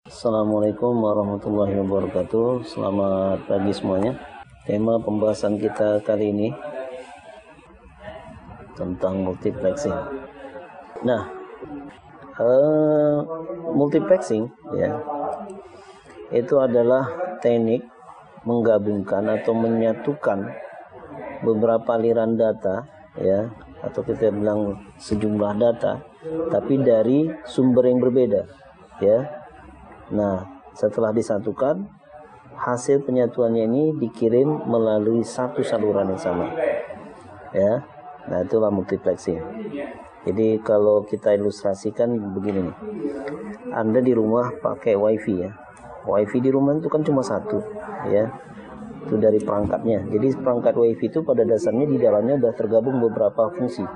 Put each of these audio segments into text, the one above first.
Assalamualaikum warahmatullahi wabarakatuh. Selamat pagi semuanya. Tema pembahasan kita kali ini tentang multiplexing. Nah, multiplexing ya, itu adalah teknik menggabungkan atau menyatukan beberapa aliran data ya, atau kita bilang sejumlah data, tapi dari sumber yang berbeda ya. Nah, setelah disatukan, hasil penyatuannya ini dikirim melalui satu saluran yang sama ya. Nah, itulah multiplexing. Jadi kalau kita ilustrasikan begini nih, Anda di rumah pakai wifi ya. Wifi di rumah itu kan cuma satu ya, itu dari perangkatnya. Jadi perangkat wifi itu pada dasarnya di dalamnya sudah tergabung beberapa fungsi.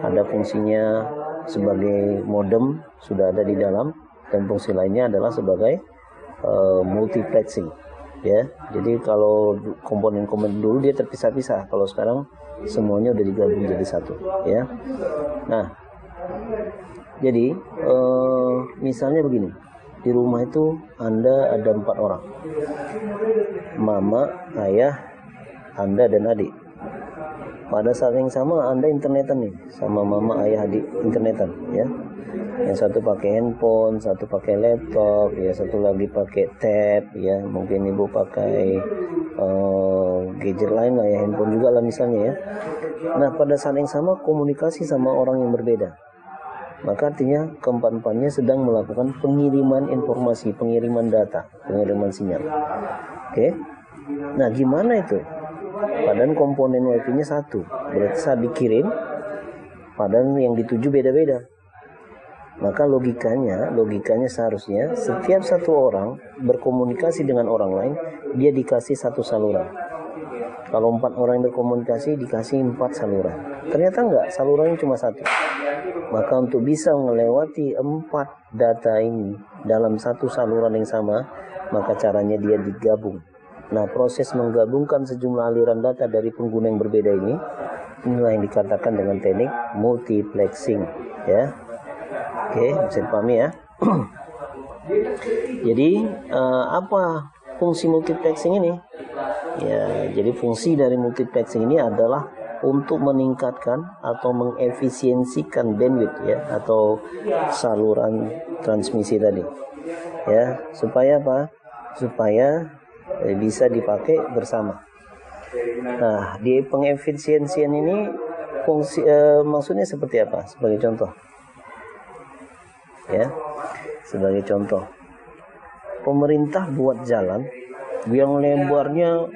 Ada fungsinya sebagai modem, sudah ada di dalam, dan fungsi lainnya adalah sebagai multiplexing ya. Jadi kalau komponen-komponen dulu dia terpisah-pisah, kalau sekarang semuanya udah digabung jadi satu ya. Nah, jadi misalnya begini, di rumah itu Anda ada 4 orang, mama, ayah, Anda dan adik. Pada saat yang sama Anda internetan nih sama mama, ayah, adik, internetan ya. Yang satu pakai handphone, satu pakai laptop ya, satu lagi pakai tab ya, mungkin ibu pakai gadget lain lah ya, handphone juga lah misalnya ya. Nah, pada saat yang sama komunikasi sama orang yang berbeda, maka artinya keempat-empatnya sedang melakukan pengiriman informasi, pengiriman data, pengiriman sinyal. Oke. Nah, gimana itu? Padahal komponen wifi-nya satu, berarti saat dikirim padahal yang dituju beda-beda. Maka logikanya seharusnya setiap satu orang berkomunikasi dengan orang lain, dia dikasih satu saluran. Kalau 4 orang yang berkomunikasi dikasih 4 saluran. Ternyata enggak, salurannya cuma satu. Maka untuk bisa melewati 4 data ini dalam satu saluran yang sama, maka caranya dia digabung. Nah, proses menggabungkan sejumlah aliran data dari pengguna yang berbeda ini, inilah yang dikatakan dengan teknik multiplexing ya. Oke, bisa dipahami ya. Jadi apa fungsi multiplexing ini? Ya, jadi fungsi dari multiplexing ini adalah untuk meningkatkan atau mengefisiensikan bandwidth ya, atau saluran transmisi tadi. Ya, supaya apa? Supaya bisa dipakai bersama. Nah, di pengefisiensian ini fungsi maksudnya seperti apa? Sebagai contoh. Ya, sebagai contoh, pemerintah buat jalan yang lebarnya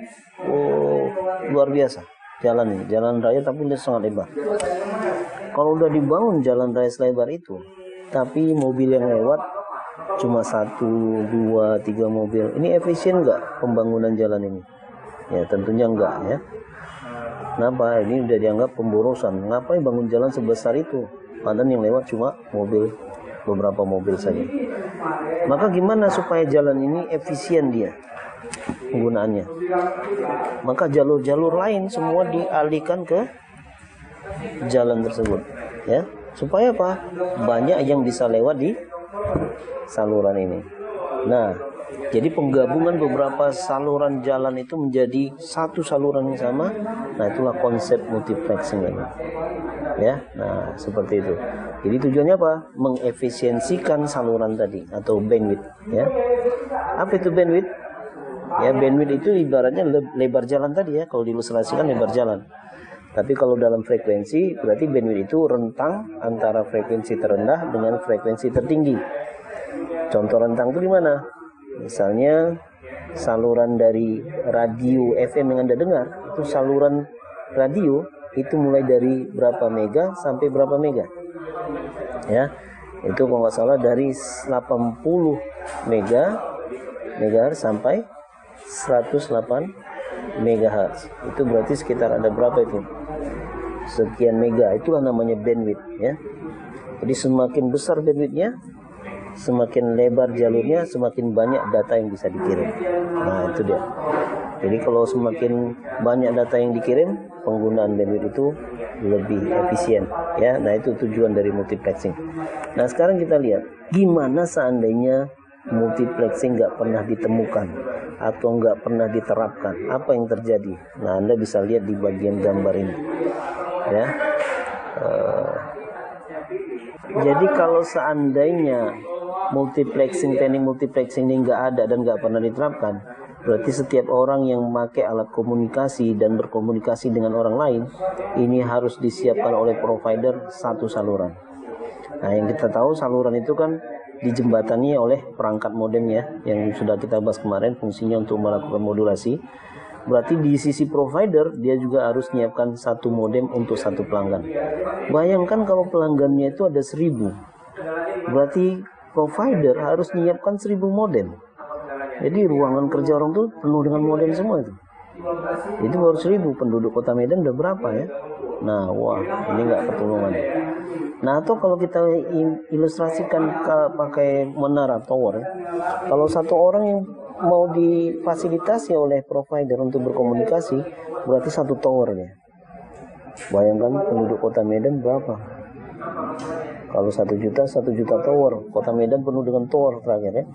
luar biasa, jalan raya, tapi dia sangat lebar. Kalau udah dibangun jalan raya selebar itu, tapi mobil yang lewat cuma 1, 2, 3 mobil, ini efisien nggak pembangunan jalan ini? Ya tentunya enggak ya. Kenapa? Ini udah dianggap pemborosan. Ngapain bangun jalan sebesar itu? Padahal yang lewat cuma beberapa mobil saja. Maka gimana supaya jalan ini efisien dia penggunaannya? Maka jalur-jalur lain semua dialihkan ke jalan tersebut ya. Supaya apa? Banyak yang bisa lewat di saluran ini. Nah, jadi penggabungan beberapa saluran jalan itu menjadi satu saluran yang sama. Nah, itulah konsep multiplexing ini. Ya, nah seperti itu. Jadi tujuannya apa? Mengefisiensikan saluran tadi atau bandwidth. Ya, apa itu bandwidth? Ya, bandwidth itu ibaratnya lebar jalan tadi ya. Kalau diilustrasikan lebar jalan. Tapi kalau dalam frekuensi berarti bandwidth itu rentang antara frekuensi terendah dengan frekuensi tertinggi. Contoh rentang itu di mana? Misalnya saluran dari radio FM yang Anda dengar, itu saluran radio itu mulai dari berapa mega sampai berapa mega ya. Itu kalau nggak salah dari 80 megahertz sampai 108 megahertz. Itu berarti sekitar ada berapa itu? Sekian mega, itulah namanya bandwidth ya. Jadi semakin besar bandwidthnya, semakin lebar jalurnya, semakin banyak data yang bisa dikirim. Nah, itu dia. Jadi kalau semakin banyak data yang dikirim, penggunaan bandwidth itu lebih efisien ya. Nah, itu tujuan dari multiplexing. Nah, sekarang kita lihat gimana seandainya multiplexing nggak pernah ditemukan atau nggak pernah diterapkan, apa yang terjadi? Nah, Anda bisa lihat di bagian gambar ini, ya. Jadi kalau seandainya teknik multiplexing ini nggak ada dan nggak pernah diterapkan, berarti setiap orang yang memakai alat komunikasi dan berkomunikasi dengan orang lain, ini harus disiapkan oleh provider satu saluran. Nah, yang kita tahu saluran itu kan dijembatani oleh perangkat modemnya yang sudah kita bahas kemarin, fungsinya untuk melakukan modulasi. Berarti di sisi provider dia juga harus menyiapkan satu modem untuk satu pelanggan. Bayangkan kalau pelanggannya itu ada 1000, berarti provider harus menyiapkan 1000 modem. Jadi ruangan kerja orang tuh penuh dengan modem semua itu. Itu baru 1000, penduduk kota Medan udah berapa ya? Nah, wah, ini nggak ketulungan. Nah, atau kalau kita ilustrasikan pakai menara tower, kalau satu orang yang mau difasilitasi oleh provider untuk berkomunikasi, berarti satu tower ya. Bayangkan penduduk kota Medan berapa? Kalau 1 juta tower, kota Medan penuh dengan tower terakhir ya.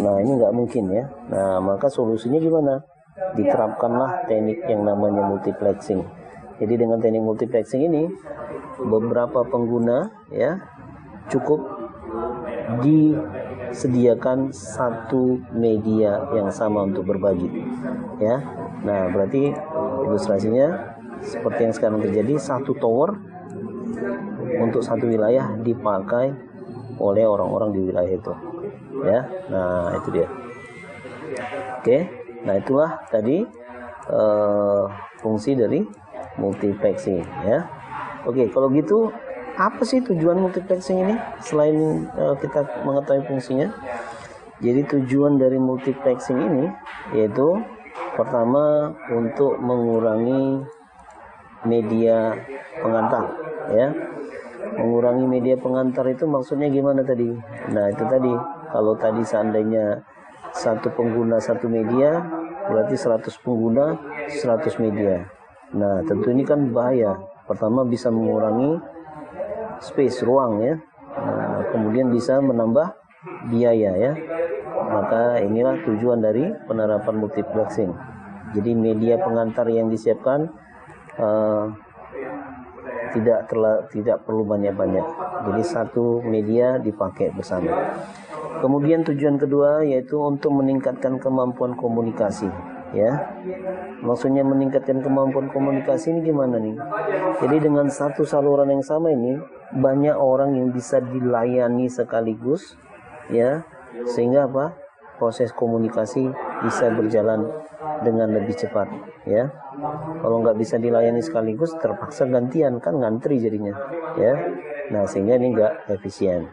Nah, ini nggak mungkin ya. Nah, maka solusinya gimana? Diterapkanlah teknik yang namanya multiplexing. Jadi dengan teknik multiplexing ini, beberapa pengguna ya cukup disediakan satu media yang sama untuk berbagi ya. Nah, berarti ilustrasinya seperti yang sekarang terjadi, satu tower untuk satu wilayah dipakai oleh orang-orang di wilayah itu ya. Nah, itu dia. Oke, nah itulah tadi fungsi dari multiplexing ya. Oke, kalau gitu apa sih tujuan multiplexing ini selain kita mengetahui fungsinya? Jadi tujuan dari multiplexing ini yaitu pertama untuk mengurangi media pengantar ya. Mengurangi media pengantar itu maksudnya gimana tadi? Nah, itu tadi kalau tadi seandainya satu pengguna satu media, berarti 100 pengguna 100 media. Nah, tentu ini kan bahaya. Pertama bisa mengurangi space, ruang ya. Nah, kemudian bisa menambah biaya ya. Maka inilah tujuan dari penerapan multiplexing. Jadi media pengantar yang disiapkan tidak perlu banyak-banyak. Jadi satu media dipakai bersama. Kemudian tujuan kedua yaitu untuk meningkatkan kemampuan komunikasi ya. Maksudnya meningkatkan kemampuan komunikasi ini gimana nih? Jadi dengan satu saluran yang sama ini banyak orang yang bisa dilayani sekaligus ya, sehingga apa? Proses komunikasi bisa berjalan dengan lebih cepat ya. Kalau nggak bisa dilayani sekaligus terpaksa gantian, kan ngantri jadinya ya. Nah, sehingga ini nggak efisien.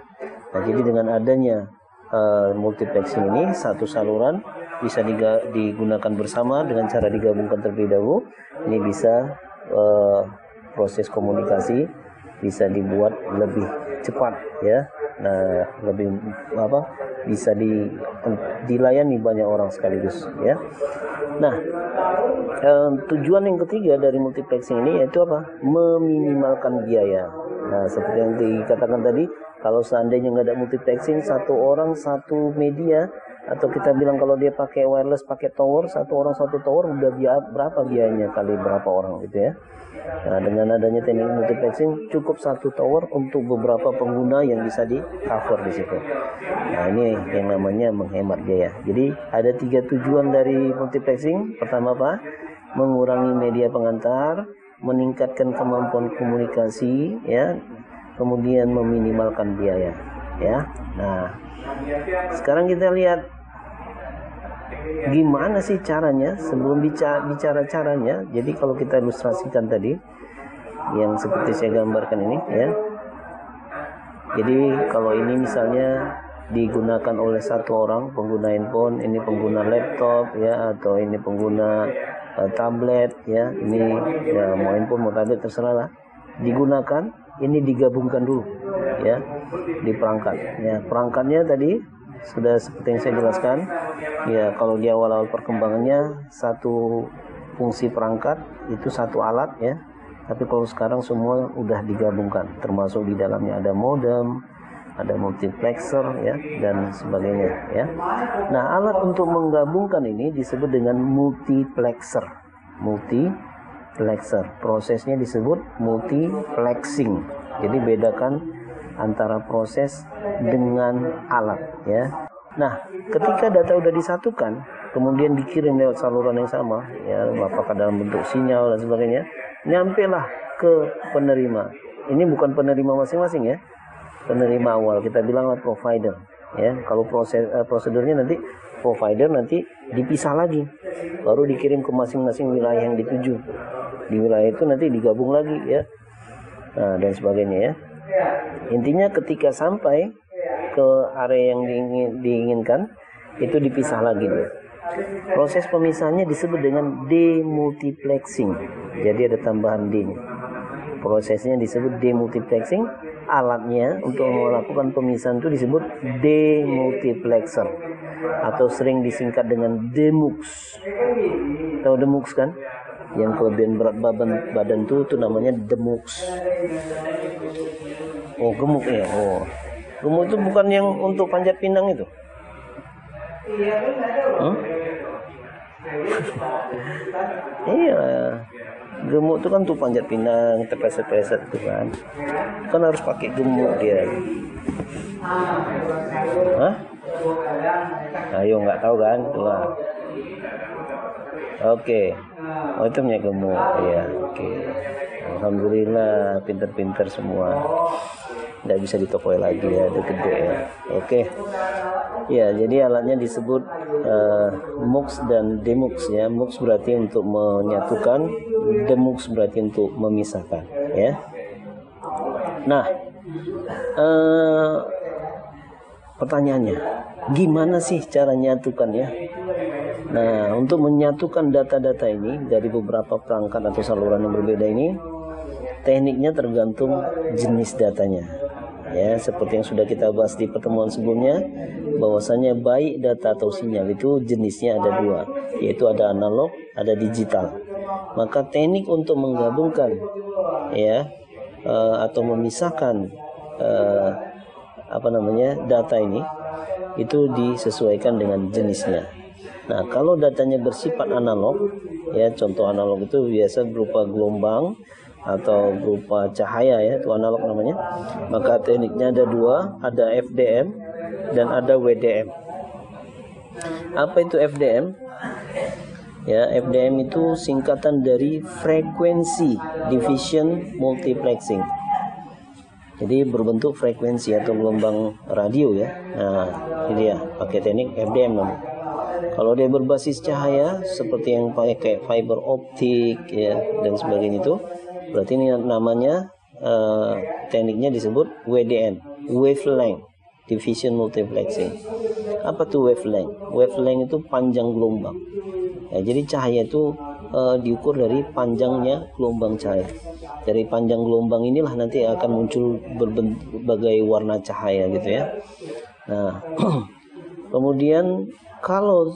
Nah, jadi dengan adanya multiplexing ini satu saluran bisa digunakan bersama dengan cara digabungkan terlebih dahulu. Ini bisa proses komunikasi bisa dibuat lebih cepat ya. Nah, lebih bisa dilayani banyak orang sekaligus ya. Nah, tujuan yang ketiga dari multiplexing ini yaitu apa? Meminimalkan biaya. Nah, seperti yang dikatakan tadi, kalau seandainya nggak ada multiplexing, satu orang satu media, atau kita bilang kalau dia pakai wireless, pakai tower, satu orang satu tower, udah berapa biayanya kali berapa orang gitu ya. Nah, dengan adanya teknik multiplexing cukup satu tower untuk beberapa pengguna yang bisa di cover di situ. Nah, ini yang namanya menghemat biaya. Jadi ada 3 tujuan dari multiplexing. Pertama apa? Mengurangi media pengantar, meningkatkan kemampuan komunikasi ya, kemudian meminimalkan biaya ya. Nah, sekarang kita lihat gimana sih caranya. Sebelum bicara caranya, jadi kalau kita ilustrasikan tadi yang seperti saya gambarkan ini ya. Jadi kalau ini misalnya digunakan oleh satu orang pengguna handphone, ini pengguna laptop ya, atau ini pengguna tablet ya, ini ya mau handphone mau tablet terserah lah, digunakan. Ini digabungkan dulu ya di perangkat ya. Perangkatnya tadi sudah seperti yang saya jelaskan ya. Kalau di awal-awal perkembangannya satu fungsi perangkat itu satu alat ya, tapi kalau sekarang semua udah digabungkan, termasuk di dalamnya ada modem, ada multiplexer ya, dan sebagainya ya. Nah, alat untuk menggabungkan ini disebut dengan multiplexer. Multiplexer. Prosesnya disebut multiplexing. Jadi bedakan antara proses dengan alat ya. Nah, ketika data udah disatukan, kemudian dikirim lewat saluran yang sama, ya, apakah dalam bentuk sinyal dan sebagainya, nyampelah ke penerima. Ini bukan penerima masing-masing ya, penerima awal kita bilanglah provider. Ya, kalau prosedurnya nanti provider nanti dipisah lagi, baru dikirim ke masing-masing wilayah yang dituju. Di wilayah itu nanti digabung lagi ya, nah, dan sebagainya ya. Intinya ketika sampai ke area yang diinginkan itu dipisah lagi dulu. Proses pemisahannya disebut dengan demultiplexing. Jadi ada tambahan D. Prosesnya disebut demultiplexing. Alatnya untuk melakukan pemisahan itu disebut demultiplexer atau sering disingkat dengan demux. Tahu demux kan? Yang kelebihan berat badan itu namanya demux. Oh, gemuk ya. Oh. Gemuk itu bukan yang untuk panjat pinang itu. Iya, gemuk itu kan untuk panjat pinang, tepeset-tepeset itu kan harus pakai gemuk dia. Hah? Ayo, nggak tahu kan? Itulah. Oke. Oh, itu punya gemuk ya. Oke. Alhamdulillah, pinter-pinter semua. Nggak bisa ditokoi lagi ya, udah gede ya. Oke. Ya, jadi alatnya disebut mux dan demux ya. Mux berarti untuk menyatukan, demux berarti untuk memisahkan ya. Nah, pertanyaannya, gimana sih cara menyatukan ya? Nah, untuk menyatukan data-data ini dari beberapa perangkat atau saluran yang berbeda ini, tekniknya tergantung jenis datanya. Ya, seperti yang sudah kita bahas di pertemuan sebelumnya, bahwasanya baik data atau sinyal itu jenisnya ada dua, yaitu ada analog, ada digital. Maka teknik untuk menggabungkan ya atau memisahkan data ini itu disesuaikan dengan jenisnya. Nah, kalau datanya bersifat analog, ya, contoh analog itu biasa berupa gelombang atau berupa cahaya ya, itu analog namanya. Maka tekniknya ada dua, ada FDM dan ada WDM. Apa itu FDM? Ya, FDM itu singkatan dari Frequency Division Multiplexing. Jadi berbentuk frekuensi atau gelombang radio ya. Nah, ini dia pakai teknik FDM namanya. Kalau dia berbasis cahaya seperti yang pakai kayak fiber optik ya dan sebagainya itu, berarti ini namanya tekniknya disebut WDM, wavelength division multiplexing. Apa tuh wavelength? Wavelength itu panjang gelombang. Ya, jadi cahaya itu diukur dari panjangnya gelombang cahaya. Dari panjang gelombang inilah nanti akan muncul berbagai warna cahaya gitu ya. Nah, kemudian kalau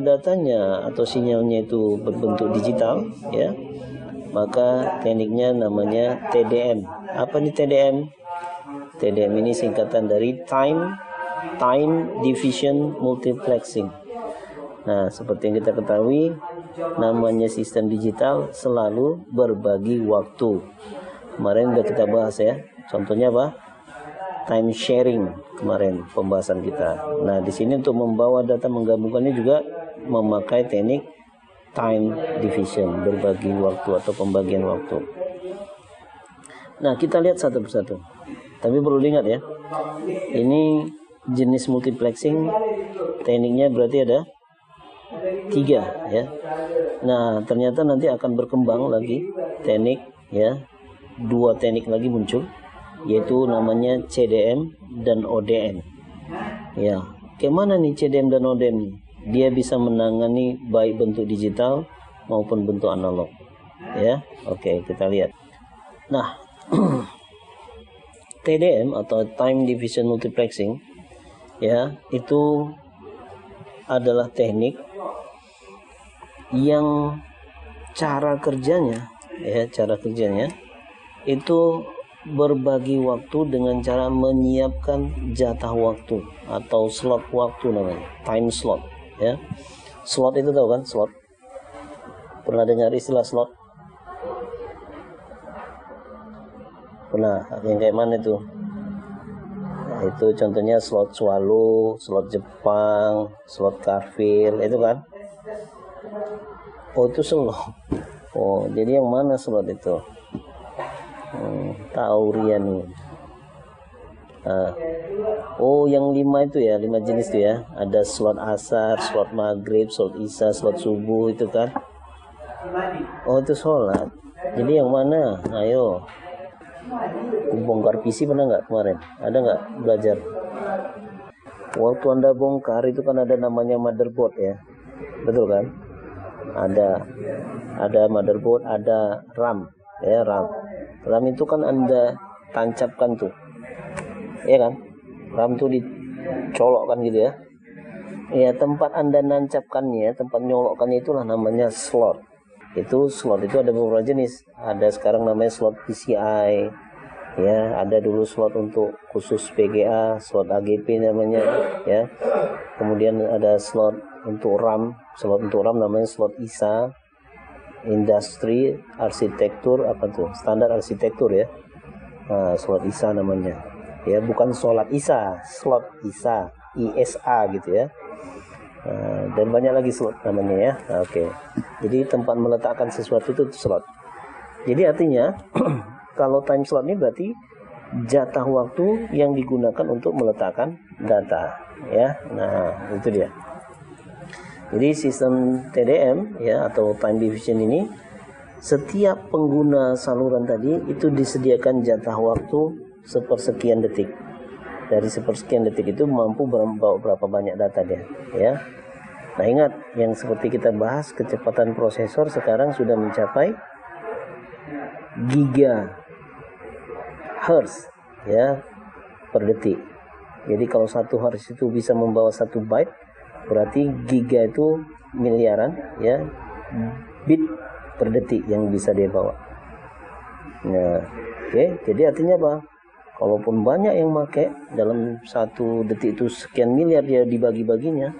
datanya atau sinyalnya itu berbentuk digital ya, maka tekniknya namanya TDM. Apa nih TDM? TDM ini singkatan dari time division multiplexing. Nah, seperti yang kita ketahui, namanya sistem digital selalu berbagi waktu. Kemarin udah kita bahas ya. Contohnya apa? Time sharing kemarin pembahasan kita. Nah, di sini untuk membawa data menggabungkannya juga memakai teknik time division, berbagi waktu atau pembagian waktu. Nah, kita lihat satu persatu. Tapi perlu diingat ya, ini jenis multiplexing tekniknya berarti ada 3 ya. Nah, ternyata nanti akan berkembang lagi teknik ya, 2 teknik lagi muncul, yaitu namanya CDM dan ODM. Ya, kemana nih CDM dan ODM nih? Dia bisa menangani baik bentuk digital maupun bentuk analog. Ya, oke, kita lihat. Nah, TDM atau time division multiplexing ya, itu adalah teknik yang cara kerjanya itu berbagi waktu dengan cara menyiapkan jatah waktu atau slot waktu namanya, time slot ya. Slot itu tahu kan, slot? Pernah dengar istilah slot? Pernah, yang kayak mana itu? Nah, itu contohnya slot Swallow, slot Jepang, slot Carrefour, itu kan? Oh, itu slot. Oh, jadi yang mana slot itu? Taurian nih. Oh, yang 5 itu ya, 5 jenis itu ya. Ada slot asar, slot maghrib, slot isya, slot subuh itu kan. Oh, itu sholat. Jadi yang mana? Ayo. Bongkar PC pernah nggak kemarin? Ada nggak belajar? Waktu Anda bongkar itu kan ada namanya motherboard ya. Betul kan? Ada motherboard, ada RAM ya, RAM. RAM itu kan Anda tancapkan tuh. Ya kan? RAM tuh dicolokkan gitu ya. Ya, tempat Anda nancapkannya, tempat nyolokkannya itulah namanya slot. Itu slot itu ada beberapa jenis. Ada sekarang namanya slot PCI. Ya, ada dulu slot untuk khusus PGA, slot AGP namanya ya. Kemudian ada slot untuk RAM. Slot untuk RAM namanya slot ISA. Industri arsitektur apa tuh? Standar arsitektur ya. Nah, slot ISA namanya. Ya, bukan sholat ISA, slot ISA, ISA gitu ya. Dan banyak lagi slot namanya ya. Oke. Jadi tempat meletakkan sesuatu itu slot. Jadi artinya kalau time slot ini berarti jatah waktu yang digunakan untuk meletakkan data ya. Nah, itu dia. Jadi sistem TDM ya atau time division ini, setiap pengguna saluran tadi itu disediakan jatah waktu sepersekian detik. Dari sepersekian detik itu mampu membawa berapa banyak data dia ya. Nah, ingat yang seperti kita bahas, kecepatan prosesor sekarang sudah mencapai gigahertz ya per detik. Jadi kalau 1 hertz itu bisa membawa 1 byte, berarti giga itu miliaran ya bit per detik yang bisa dia bawa. Nah, oke, jadi artinya apa? Kalaupun banyak yang pakai, dalam 1 detik itu sekian miliar dia dibagi-baginya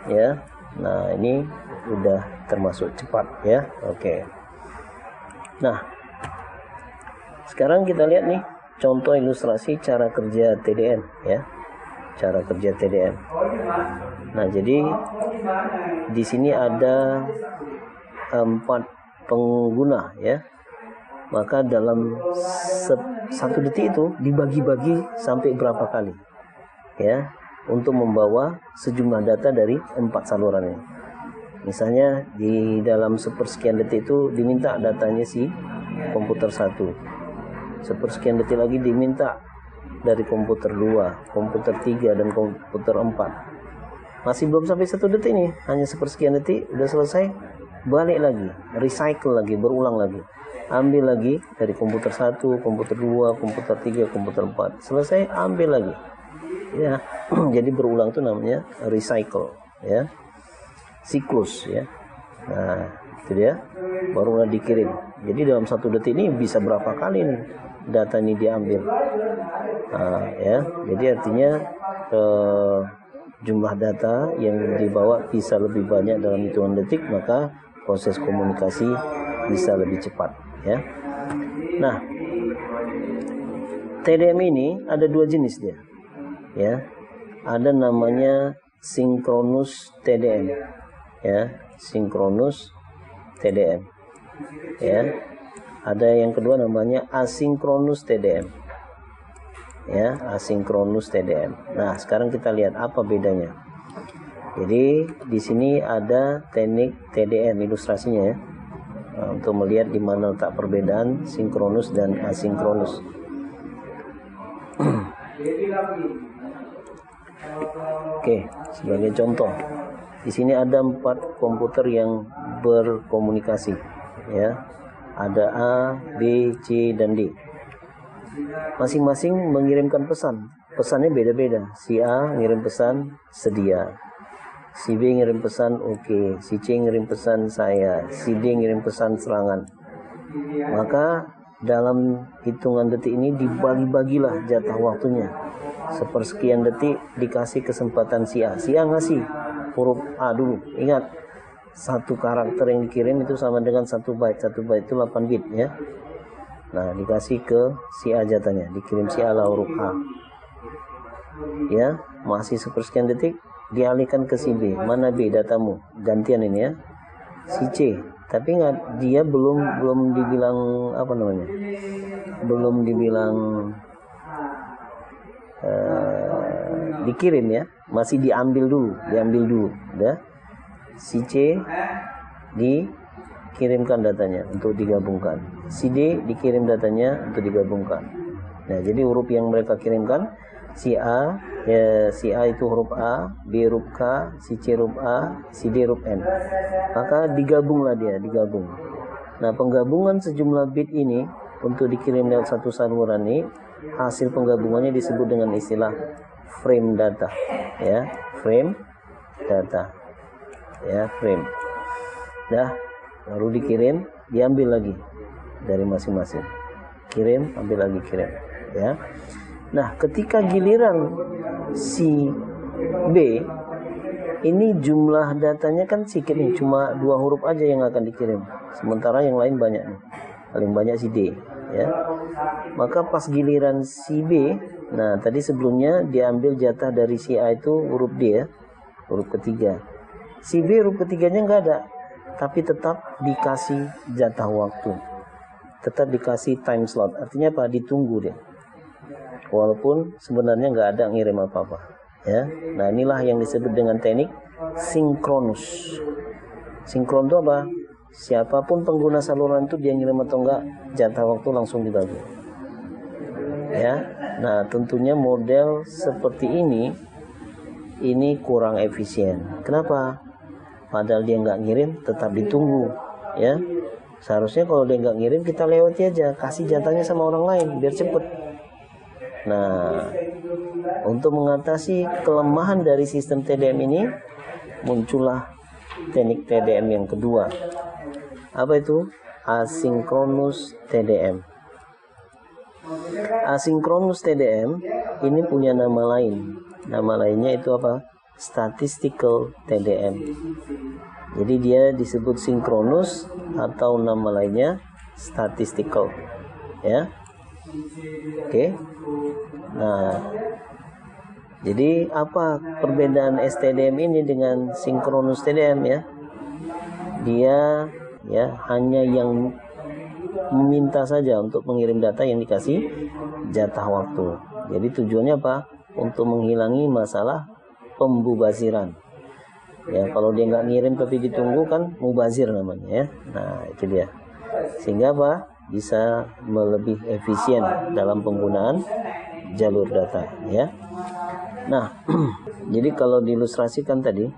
ya. Nah, ini udah termasuk cepat ya. Oke. Nah, sekarang kita lihat nih contoh ilustrasi cara kerja TDM ya. Cara kerja TDM. Nah, jadi di sini ada 4 pengguna ya. Maka dalam 1 detik itu dibagi-bagi sampai berapa kali ya, untuk membawa sejumlah data dari 4 saluran ini. Misalnya di dalam sepersekian detik itu diminta datanya si komputer 1, sepersekian detik lagi diminta dari komputer 2, komputer 3, dan komputer 4. Masih belum sampai 1 detik nih, hanya sepersekian detik udah selesai, balik lagi, recycle lagi, berulang lagi, ambil lagi dari komputer 1, komputer 2, komputer 3, komputer 4, selesai ambil lagi ya. Jadi berulang itu namanya recycle ya, siklus ya. Nah, itu dia, barulah dikirim. Jadi dalam 1 detik ini bisa berapa kali nih data ini diambil. Nah, ya, jadi artinya jumlah data yang dibawa bisa lebih banyak dalam hitungan detik, maka proses komunikasi bisa lebih cepat ya. Nah, TDM ini ada 2 jenis dia ya. Ada namanya sinkronus TDM ya, sinkronus TDM ya. Ada yang kedua namanya asinkronus TDM ya, asinkronus TDM. Nah, sekarang kita lihat apa bedanya. Jadi di sini ada teknik TDM ilustrasinya ya. Nah, untuk melihat di mana letak perbedaan sinkronus dan asinkronus. Oke, sebagai contoh, di sini ada 4 komputer yang berkomunikasi ya. Ada A, B, C, dan D. Masing-masing mengirimkan pesan. Pesannya beda-beda. Si A ngirim pesan sedia, si B ngirim pesan oke, si C ngirim pesan saya, si D ngirim pesan serangan. Maka dalam hitungan detik ini dibagi-bagilah jatah waktunya. Sepersekian detik dikasih kesempatan si A. Si A ngasih huruf A dulu. Ingat, satu karakter yang dikirim itu sama dengan 1 byte. 1 byte itu 8 bit ya. Nah, dikasih ke si A jatahnya. Dikirim si A lah huruf A. Ya, masih sepersekian detik dialihkan ke si B. Mana B datamu? Gantian ini ya. Si C. Tapi dia belum dibilang apa namanya? Belum dibilang dikirim ya. Masih diambil dulu. Udah. Si C dikirimkan datanya untuk digabungkan. Si D dikirim datanya untuk digabungkan. Nah, jadi huruf yang mereka kirimkan si A itu huruf A, B huruf K, si C huruf A, si D huruf N. Maka digabung. Nah, penggabungan sejumlah bit ini untuk dikirim lewat satu saluran ini, hasil penggabungannya disebut dengan istilah frame data. Ya, frame data. Ya, frame. Dah, baru dikirim, diambil lagi dari masing-masing. Kirim, ambil lagi, kirim. Ya. Nah, ketika giliran si B, ini jumlah datanya kan sedikit nih, cuma 2 huruf aja yang akan dikirim. Sementara yang lain banyak nih. Paling banyak si D, ya. Maka pas giliran si B, nah tadi sebelumnya diambil jatah dari si A itu huruf D ya, huruf ketiga. Si B huruf ketiganya nggak ada, tapi tetap dikasih jatah waktu. Tetap dikasih time slot. Artinya apa? Ditunggu dia. Walaupun sebenarnya nggak ada ngirim apa-apa, ya. Nah, inilah yang disebut dengan teknik sinkronus. Sinkron itu apa? Siapapun pengguna saluran itu dia ngirim atau enggak, jatah waktu langsung digabung. Ya. Nah, tentunya model seperti ini kurang efisien. Kenapa? Padahal dia nggak ngirim, tetap ditunggu, ya. Seharusnya kalau dia nggak ngirim, kita lewati aja, kasih jatahnya sama orang lain biar cepet. Nah, untuk mengatasi kelemahan dari sistem TDM ini, muncullah teknik TDM yang kedua. Apa itu? Asinkronus TDM. Asinkronus TDM ini punya nama lain. Nama lainnya itu apa? Statistical TDM. Jadi dia disebut sinkronus atau nama lainnya statistical. Ya. Oke. Nah, jadi apa perbedaan STDM ini dengan sinkronus TDM ya? Dia ya hanya yang meminta saja untuk mengirim data yang dikasih jatah waktu. Jadi tujuannya apa? Untuk menghilangi masalah pembubaziran. Ya, kalau dia nggak ngirim tapi ditunggu kan mubazir namanya ya. Nah, itu dia. Sehingga apa? Bisa lebih efisien dalam penggunaan jalur data ya. Nah, jadi kalau diilustrasikan tadi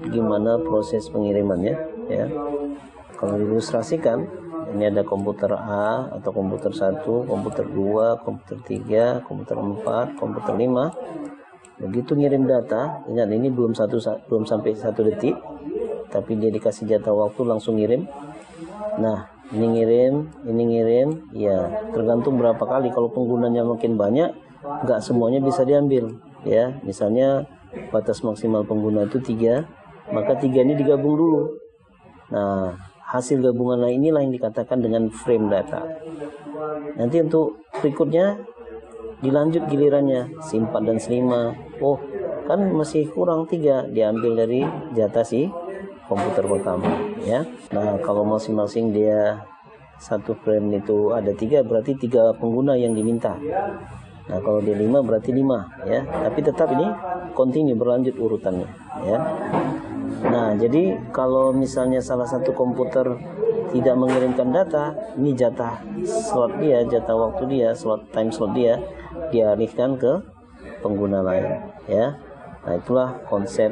gimana proses pengirimannya ya. Kalau diilustrasikan, ini ada komputer A atau komputer 1, komputer 2, komputer 3, komputer 4, komputer 5. Begitu ngirim data, ingat ini belum sampai 1 detik, tapi dia dikasih jatah waktu langsung ngirim. Nah, ini ngirim, ya tergantung berapa kali. Kalau penggunanya makin banyak, nggak semuanya bisa diambil, ya. Misalnya batas maksimal pengguna itu 3, maka 3 ini digabung dulu. Nah, hasil gabungan inilah yang dikatakan dengan frame data. Nanti untuk berikutnya dilanjut gilirannya si 4 dan si 5. Oh, kan masih kurang 3, diambil dari jatah si komputer pertama ya. Nah, kalau masing-masing dia satu frame itu ada 3, berarti 3 pengguna yang diminta. Nah, kalau dia 5 berarti 5 ya. Tapi tetap ini continue, berlanjut urutannya ya. Nah, jadi kalau misalnya salah satu komputer tidak mengirimkan data, ini jatah slot dia, jatah waktu dia, time slot dia dialihkan ke pengguna lain ya. Nah, itulah konsep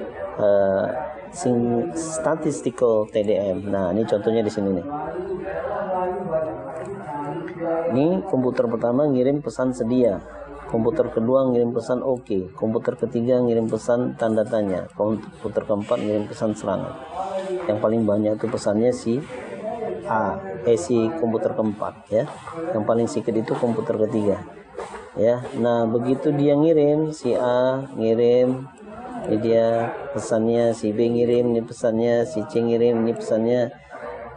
statistical TDM. Nah, ini contohnya di sini nih. Ini komputer pertama ngirim pesan sedia, komputer kedua ngirim pesan oke, komputer ketiga ngirim pesan tanda tanya, komputer keempat ngirim pesan serangan. Yang paling banyak itu pesannya si A, si komputer keempat ya. Yang paling sedikit itu komputer ketiga. Ya. Nah, begitu dia ngirim, si A ngirim, ini dia pesannya, si B ngirim, ini pesannya, si C ngirim, ini pesannya,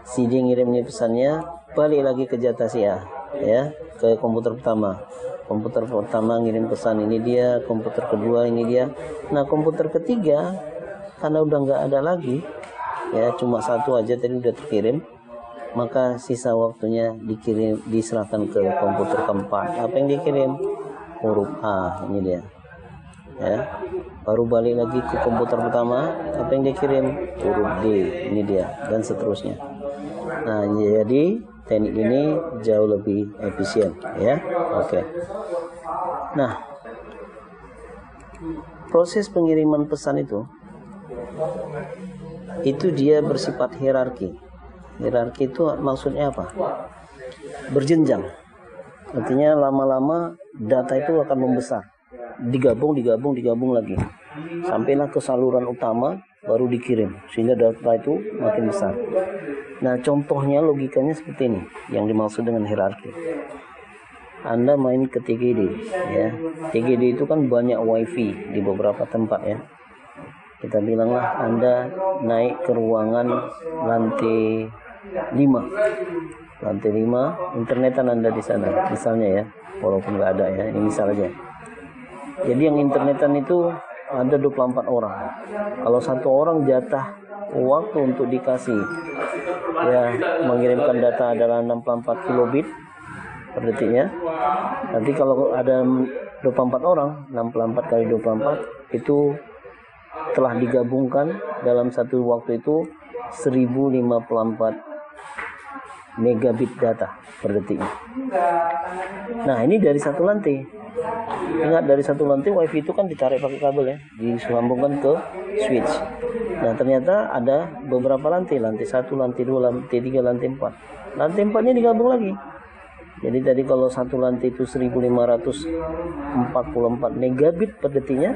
si D ngirim, ini pesannya, balik lagi ke jatah si A ya, ke komputer pertama. Komputer pertama ngirim pesan, ini dia, komputer kedua ini dia. Nah, komputer ketiga karena udah nggak ada lagi ya, cuma satu aja tadi udah terkirim, maka sisa waktunya diserahkan ke komputer keempat. Apa yang dikirim? Huruf A, ini dia ya. Baru balik lagi ke komputer pertama, apa yang dikirim? Huruf D, ini dia, dan seterusnya. Nah, jadi teknik ini jauh lebih efisien ya. Oke. Nah, proses pengiriman pesan itu dia bersifat hierarki. Hierarki itu maksudnya apa? Berjenjang. Artinya lama-lama data itu akan membesar. Digabung lagi. Sampailah ke saluran utama, baru dikirim. Sehingga data itu makin besar. Nah, contohnya logikanya seperti ini, yang dimaksud dengan hierarki. Anda main ke TGD ya. TGD itu kan banyak wifi di beberapa tempat ya. Kita bilanglah Anda naik ke ruangan lantai 5. Lantai 5, internetan Anda di sana, misalnya ya. Walaupun nggak ada ya, ini misal aja. Jadi yang internetan itu ada 24 orang. Kalau satu orang jatah waktu untuk dikasih ya mengirimkan data adalah 64 kilobit per detiknya. Nanti kalau ada 24 orang, 64 kali 24 itu telah digabungkan dalam satu waktu itu 1054 megabit data per detiknya. Nah, ini dari satu lantai. Ingat, dari satu lantai wifi itu kan ditarik pakai kabel ya, disambungkan ke switch. Nah, ternyata ada beberapa lantai, lantai 1, lantai 2, lantai 3, lantai 4. Lantai 4-nya digabung lagi. Jadi tadi kalau satu lantai itu 1544 megabit per detiknya,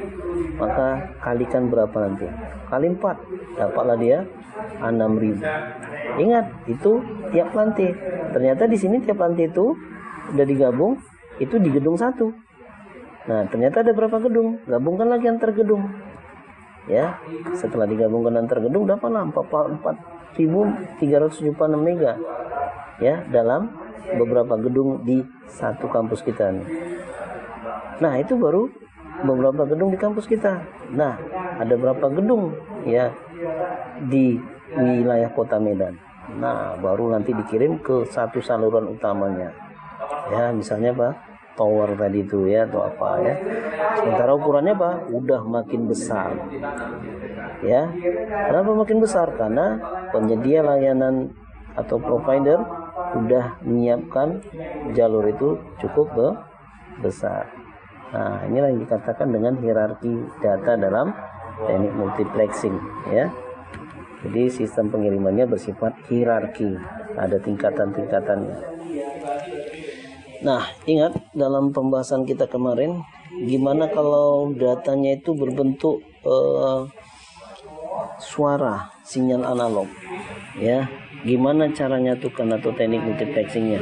maka kalikan berapa nanti? Kali 4, dapatlah dia 6000. Ingat, itu tiap lantai. Ternyata di sini tiap lantai itu udah digabung, itu di gedung 1. Nah, ternyata ada berapa gedung? Gabungkan lagi antar gedung. Ya, setelah digabungkan antar gedung dapatlah 4376 mega. Ya, dalam beberapa gedung di satu kampus kita nih. Nah, itu baru beberapa gedung di kampus kita. Nah, ada berapa gedung ya di wilayah Kota Medan. Nah, baru nanti dikirim ke satu saluran utamanya. Ya, misalnya apa? Tower tadi itu ya, atau apa ya. Sementara ukurannya apa? Udah makin besar. Ya. Kenapa makin besar? Karena penyedia layanan atau provider udah menyiapkan jalur itu cukup besar. Nah, inilah yang dikatakan dengan hierarki data dalam teknik multiplexing ya. Jadi sistem pengirimannya bersifat hierarki, ada tingkatan-tingkatannya. Nah, ingat dalam pembahasan kita kemarin, gimana kalau datanya itu berbentuk suara, sinyal analog ya. Gimana cara nyatukan atau teknik multiplexingnya?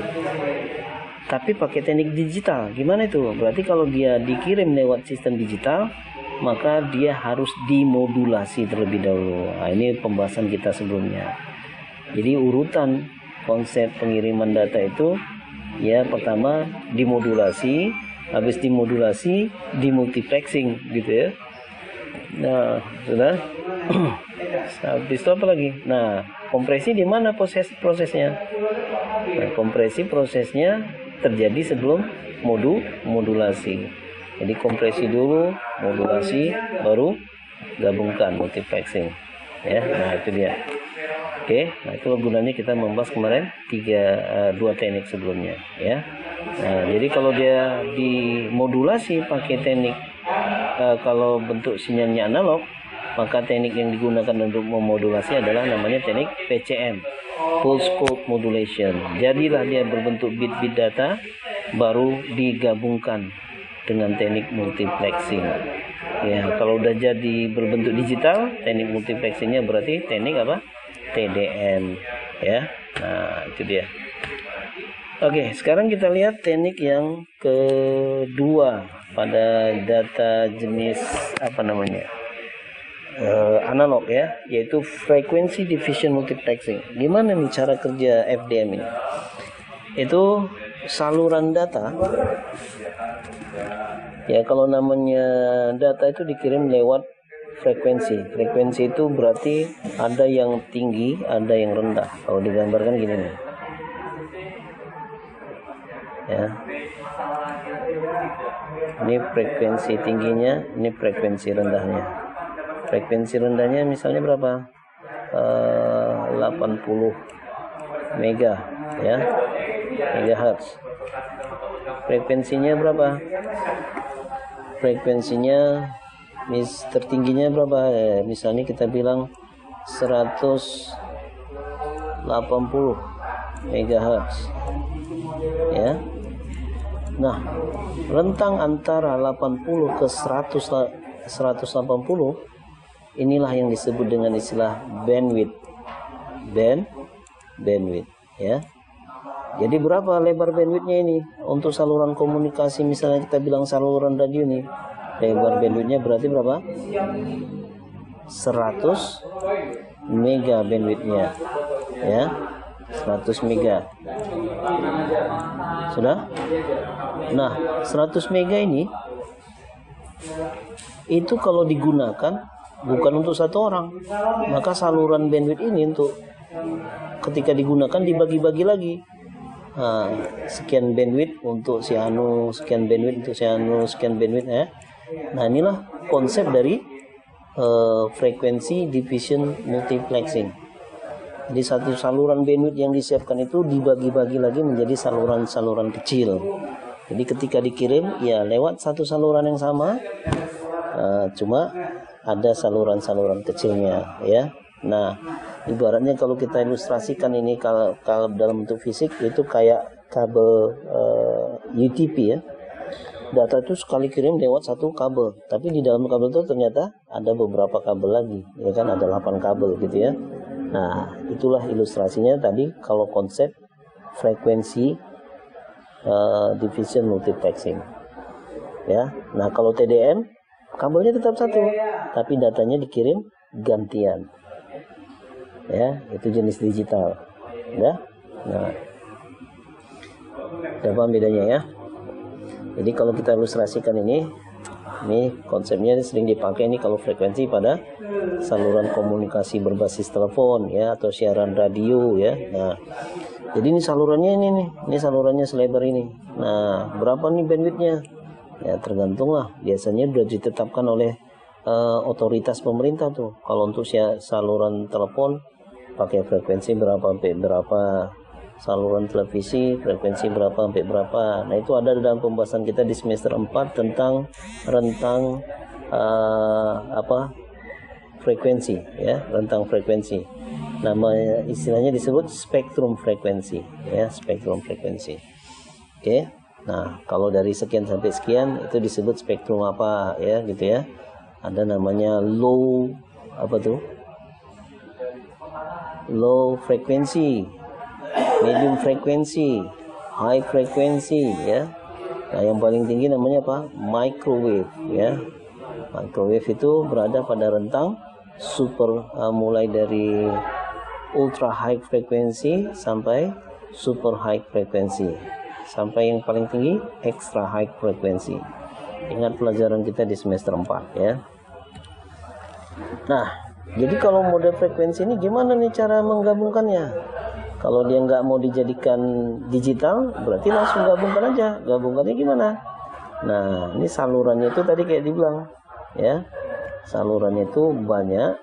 Tapi pakai teknik digital. Gimana itu? Berarti kalau dia dikirim lewat sistem digital, maka dia harus dimodulasi terlebih dahulu. Nah, ini pembahasan kita sebelumnya. Jadi urutan konsep pengiriman data itu ya, pertama dimodulasi, habis dimodulasi dimultiplexing gitu ya. Nah, sudah. Habis itu apa lagi? Nah, kompresi di mana prosesnya? Nah, kompresi prosesnya terjadi sebelum modulasi. Jadi kompresi dulu, modulasi, baru gabungkan multiplexing. Ya, nah itu dia. Oke, nah itu gunanya kita membahas kemarin 2 teknik sebelumnya ya. Nah, jadi kalau dia dimodulasi pakai teknik kalau bentuk sinyalnya analog, maka teknik yang digunakan untuk memodulasi adalah namanya teknik PCM, Pulse Code Modulation. Jadilah dia berbentuk bit-bit data, baru digabungkan dengan teknik multiplexing. Ya, kalau udah jadi berbentuk digital, teknik multiplexingnya berarti teknik apa? TDM ya. Nah, itu dia. Oke, sekarang kita lihat teknik yang kedua pada data jenis analog ya, yaitu frequency division multiplexing. Gimana nih cara kerja FDM ini? Itu saluran data. Ya, kalau namanya data itu dikirim lewat frekuensi. Frekuensi itu berarti ada yang tinggi, ada yang rendah. Kalau digambarkan gini nih. Ya. Ini frekuensi tingginya, ini frekuensi rendahnya. Frekuensi rendahnya misalnya berapa? 80 mega ya. Megahertz. Frekuensinya berapa? Frekuensinya tertingginya berapa? Misalnya kita bilang 180 megahertz. Ya. Nah, rentang antara 80 ke 180 inilah yang disebut dengan istilah bandwidth. Bandwidth ya. Jadi berapa lebar bandwidthnya ini? Untuk saluran komunikasi misalnya kita bilang saluran radio nih, lebar bandwidthnya berarti berapa? 100 mega bandwidthnya ya. 100 mega. Sudah? Nah, 100 mega ini itu kalau digunakan bukan untuk satu orang, maka saluran bandwidth ini untuk ketika digunakan dibagi-bagi lagi. Nah, sekian bandwidth untuk si anu, sekian bandwidth untuk si anu, sekian bandwidth ya. Nah, inilah konsep dari frekuensi division multiplexing. Jadi satu saluran bandwidth yang disiapkan itu dibagi-bagi lagi menjadi saluran-saluran kecil. Jadi ketika dikirim ya lewat satu saluran yang sama, cuma ada saluran-saluran kecilnya ya. Nah, ibaratnya kalau kita ilustrasikan ini kalau dalam bentuk fisik itu kayak kabel UTP ya. Data itu sekali kirim lewat satu kabel, tapi di dalam kabel itu ternyata ada beberapa kabel lagi, ya kan, ada 8 kabel gitu ya. Nah, itulah ilustrasinya tadi kalau konsep frekuensi division multiplexing. Ya. Nah, kalau TDM kabelnya tetap satu, tapi datanya dikirim gantian. Ya, itu jenis digital. Ya. Nah, apa bedanya ya? Jadi kalau kita ilustrasikan ini konsepnya sering dipakai ini kalau frekuensi pada saluran komunikasi berbasis telepon ya atau siaran radio ya. Nah, jadi ini salurannya ini salurannya selebar ini. Nah, berapa nih bandwidthnya? Ya tergantung lah. Biasanya sudah ditetapkan oleh otoritas pemerintah tuh. Kalau untuk saluran telepon pakai frekuensi berapa sampai berapa, saluran televisi frekuensi berapa sampai berapa. Nah, itu ada dalam pembahasan kita di semester 4 tentang rentang frekuensi ya, rentang frekuensi. Nama istilahnya disebut spektrum frekuensi ya, spektrum frekuensi. Oke. Nah, kalau dari sekian sampai sekian itu disebut spektrum apa ya gitu ya. Ada namanya low frekuensi, medium frekuensi, high frekuensi ya. Nah, yang paling tinggi namanya apa? Microwave ya. Microwave itu berada pada rentang mulai dari ultra high frekuensi sampai super high frekuensi, sampai yang paling tinggi extra high frekuensi. Ingat pelajaran kita di semester 4 ya. Nah, jadi kalau mode frekuensi ini gimana nih cara menggabungkannya? Kalau dia nggak mau dijadikan digital, berarti langsung gabungkan aja. Gabungkannya gimana? Nah, ini salurannya itu tadi kayak dibilang, ya. Salurannya itu banyak,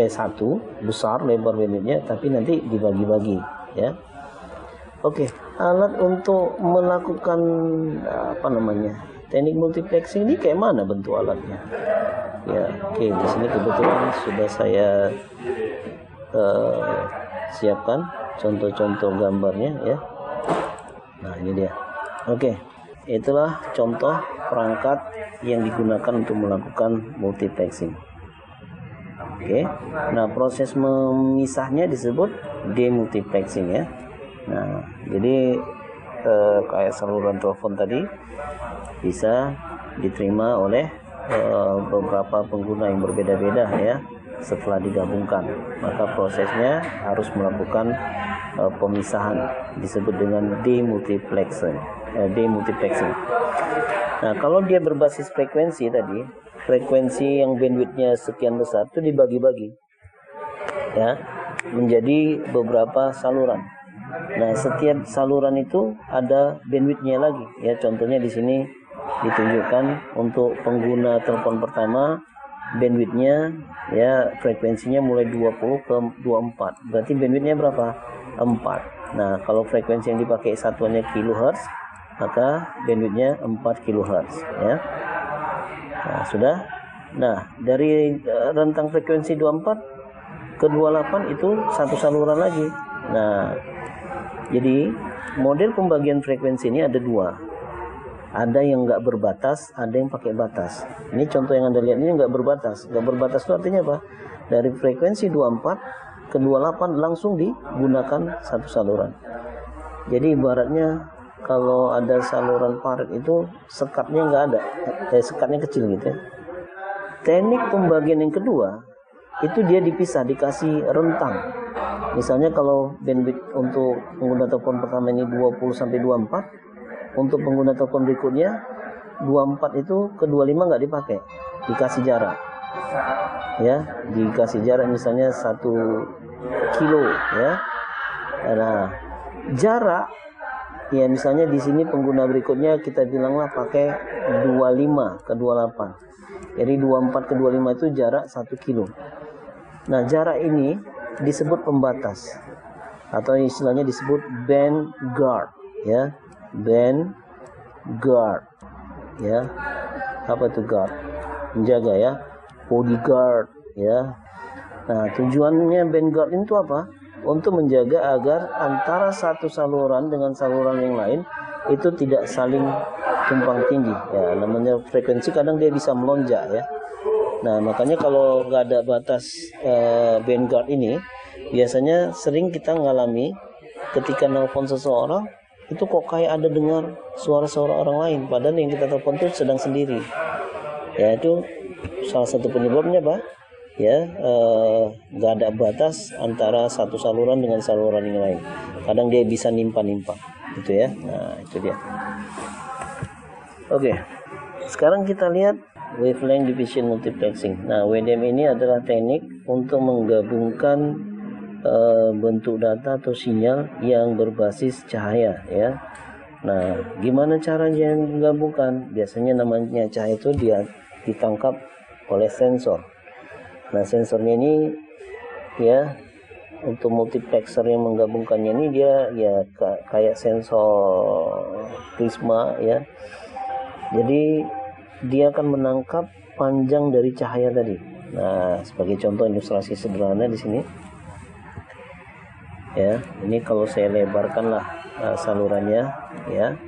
satu besar lebar bandwidthnya, tapi nanti dibagi-bagi, ya. Oke, alat untuk melakukan teknik multiplexing ini kayak mana bentuk alatnya? Ya, oke, di sini kebetulan sudah saya siapkan contoh-contoh gambarnya ya. Nah, ini dia. Oke, itulah contoh perangkat yang digunakan untuk melakukan multiplexing. Oke. Nah, proses memisahnya disebut demultiplexing ya. Nah, jadi kayak saluran telepon tadi bisa diterima oleh beberapa pengguna yang berbeda-beda ya. Setelah digabungkan, maka prosesnya harus melakukan pemisahan, disebut dengan demultiplexing. Nah, kalau dia berbasis frekuensi tadi, frekuensi yang bandwidthnya sekian besar itu dibagi-bagi ya menjadi beberapa saluran. Nah, setiap saluran itu ada bandwidthnya lagi ya. Contohnya di sini ditunjukkan untuk pengguna telepon pertama, bandwidthnya ya frekuensinya mulai 20 ke 24. Berarti bandwidthnya berapa? 4. Nah, kalau frekuensi yang dipakai satuannya kilohertz, maka bandwidthnya 4 kilohertz ya. Nah, sudah. Nah, dari rentang frekuensi 24 ke 28 itu satu saluran lagi. Nah, jadi model pembagian frekuensi ini ada dua. Ada yang nggak berbatas, ada yang pakai batas. Ini contoh yang Anda lihat ini nggak berbatas. Nggak berbatas itu artinya apa? Dari frekuensi 24 ke 28 langsung digunakan satu saluran. Jadi ibaratnya kalau ada saluran parit itu sekatnya nggak ada, sekatnya kecil gitu ya. Teknik pembagian yang kedua itu dia dipisah, dikasih rentang. Misalnya kalau bandwidth untuk pengguna telepon pertama ini 20 sampai 24, untuk pengguna telepon berikutnya 24 itu ke 25 nggak dipakai, dikasih jarak. Ya, dikasih jarak misalnya 1 kilo ya. Nah, jarak ya misalnya di sini pengguna berikutnya kita bilanglah pakai 25 ke 28. Jadi 24 ke 25 itu jarak 1 kilo. Nah, jarak ini disebut pembatas atau istilahnya disebut band guard ya. Band guard ya. Apa itu guard? Menjaga ya. Bodyguard ya. Nah, tujuannya band guard itu apa? Untuk menjaga agar antara satu saluran dengan saluran yang lain itu tidak saling tumpang tindih ya. Namanya frekuensi kadang dia bisa melonjak ya. Nah, makanya kalau nggak ada batas band guard ini, biasanya sering kita ngalami ketika nelpon seseorang itu kok kayak ada dengar suara-suara orang lain, padahal yang kita telepon itu sedang sendiri. Ya, itu salah satu penyebabnya Pak. Ya, nggak ada batas antara satu saluran dengan saluran yang lain. Kadang dia bisa nimpa-nimpa, gitu ya. Nah, itu dia. Oke, sekarang kita lihat wavelength division multiplexing. Nah, WDM ini adalah teknik untuk menggabungkan bentuk data atau sinyal yang berbasis cahaya ya. Nah, gimana caranya menggabungkan? Biasanya namanya cahaya itu dia ditangkap oleh sensor. Nah, sensornya ini ya untuk multiplexer yang menggabungkannya ini dia ya kayak sensor prisma ya. Jadi dia akan menangkap panjang dari cahaya tadi. Nah, sebagai contoh ilustrasi sederhana di sini. Ya, ini kalau saya lebarkanlah salurannya ya.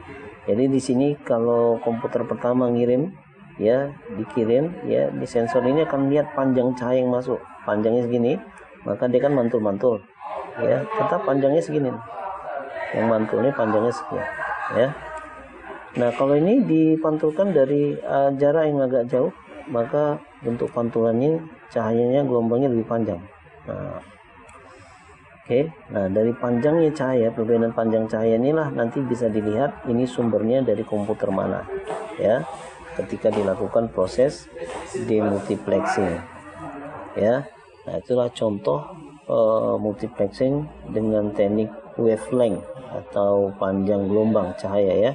Jadi di sini kalau komputer pertama ngirim ya, dikirim ya, di sensor ini akan lihat panjang cahaya yang masuk. Panjangnya segini, maka dia kan mantul-mantul ya, tetap panjangnya segini. Yang mantul ini panjangnya sekian ya. Nah, kalau ini dipantulkan dari jarak yang agak jauh, maka bentuk pantulannya cahayanya gelombangnya lebih panjang. Nah, oke. Nah, dari panjangnya cahaya, perbedaan panjang cahaya inilah nanti bisa dilihat ini sumbernya dari komputer mana ya, ketika dilakukan proses demultiplexing ya. Nah, itulah contoh multiplexing dengan teknik wavelength atau panjang gelombang cahaya ya.